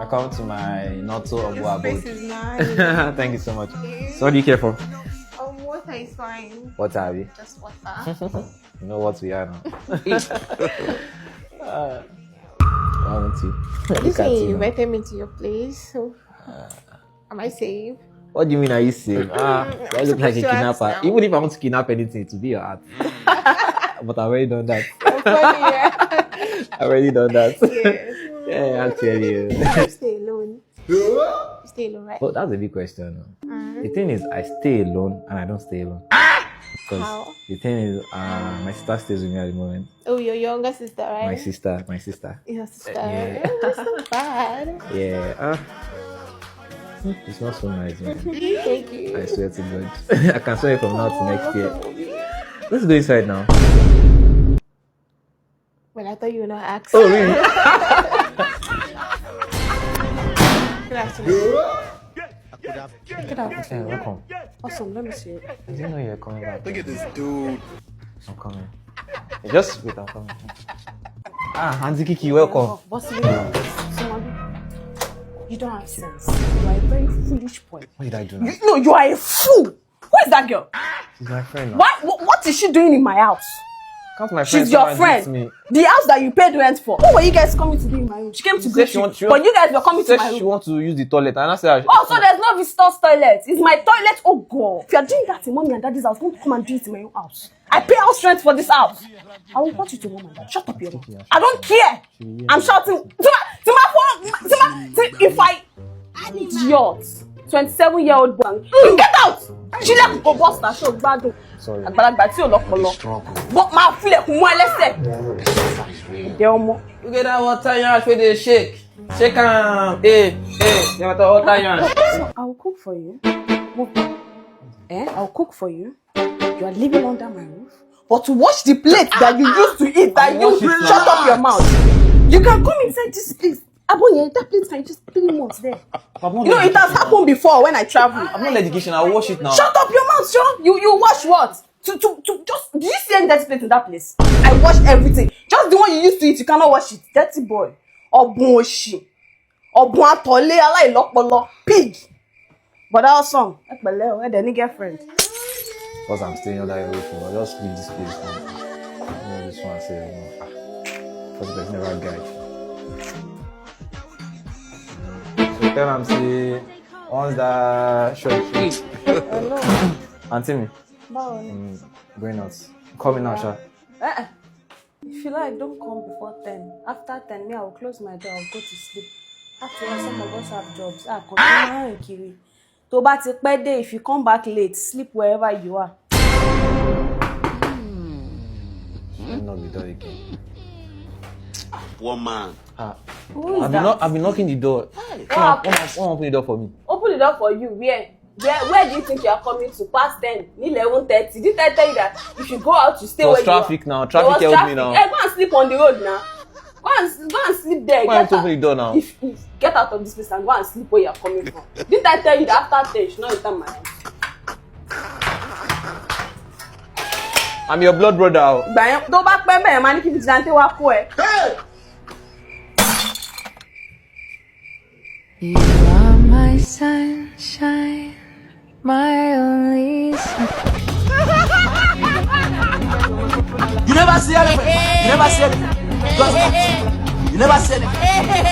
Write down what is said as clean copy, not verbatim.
Welcome to my not so Your abode. face is nice. Thank you so much. So what do you care for? Water is fine. What are we? Just water. You know what we are now. Why won't you? You Look at say you you now. invited me to your place, so am I safe? What do you mean are you safe? Do I look like a supposed to ask kidnapper? now. Even if I want to kidnap anything, to be your art. But I've already done that. Funny, yeah. I've already done that. Yes. Yeah, I'll tell you. You stay alone. You stay alone, right? But that's a big question. The thing is, I stay alone and I don't stay alone. Because How? the thing is, my sister stays with me at the moment. Oh, your younger sister, right? My sister. Your sister. Yeah. Oh, that's not bad. Yeah. It's not so nice, man. Thank you. I swear to God. I can swear from now to next year. Let's go inside now. Well, I thought you were not asking. Oh, really? Good afternoon. Good afternoon. Yeah, welcome. Awesome, let me see it. I didn't know you were coming back. Look at this dude. I'm coming. Just wait, I'm coming. Auntie Kiki, welcome. What's the name? Someone, you don't have sense. You are a very foolish boy. What did I do now? No, you are a fool. Who is that girl? She's my friend now. What is she doing in my house? Can't my friend She's your come and greet friend. me? The house that you paid rent for. Who were you guys coming to do in my room? She came to greet she you, want- she but want- you guys were coming She to said my she room. wants to use the toilet, and I said, Oh, so there's no visitor's toilet. It's my toilet. Oh God! If you're doing that in mommy and daddy's house, don't come and do it in my own house. I pay house rent for this house. I will report you to mom and dad. Shut up, your mouth. I don't care. I'm shouting to my phone. If I idiot, 27-year-old boy, you get out. She left go bust her show bad. sorry. Àgbàlagbà tí ò lọ́pọlọ. But máa filẹ̀ kún mọ́ ẹlẹ́sẹ̀. Ìdẹ́ ọmọ. Look at that water yarn where they shake. Shake am. Hey, you want the water yarn? I will cook for you. I will cook for you. You are living under my roof. But to wash the plate that you used to eat, that you wash it now. shut up your mouth. You can come inside this place. Abonye, that plate can just 3 months there. You know, it has happened before when I travel. I'm not education. I'll wash it now. Shut up your mouth, Sean. You wash what? To just, do you see any dirty plate in that place? I wash everything. Just the one you used to eat, you cannot wash it. Dirty boy. Ọ̀bùn òṣì. Ọ̀bùn àtọ̀lé aláìlọ́pọlọ. Pig. But awesome. Ẹ pẹ̀lẹ́ o, ẹ dẹ̀ ní girlfriend. Because I'm staying under your roof, I'll just leave this place now. You know, this one say, because there's never a guy. So tell them, say, once that short trip. Hello. Auntie me, Báwo ni? going out. Call me now, Sha. If you like, don't come before 10. After 10, me, I will close my door. I'll go to sleep. After all, some of us have jobs. Continue kiri. Tó bá ti pẹ́ dé, if you come back late, sleep wherever you are. I'll not be there again. One man. Who is that? I've been knocking the door. Come on, open the door for me. Open the door for you. Where do you think you are coming to? Past 10, 11:30. Did I tell you that if you go out, you stay where you are? Traffic now. Traffic held me now. Hey, go and sleep on the road now. Go and sleep there. Why open the door now? If get out of this place and go and sleep where you are coming from. Didn't I tell you that after 10, you should not enter my house? I'm your blood brother. Ìgbà yẹn tó bá pẹ́ bẹ́ẹ̀ máa ní kí vigilante wá kó ẹ. You are my sunshine, my only sunshine. You never see anything. You never see anything. You never see anything.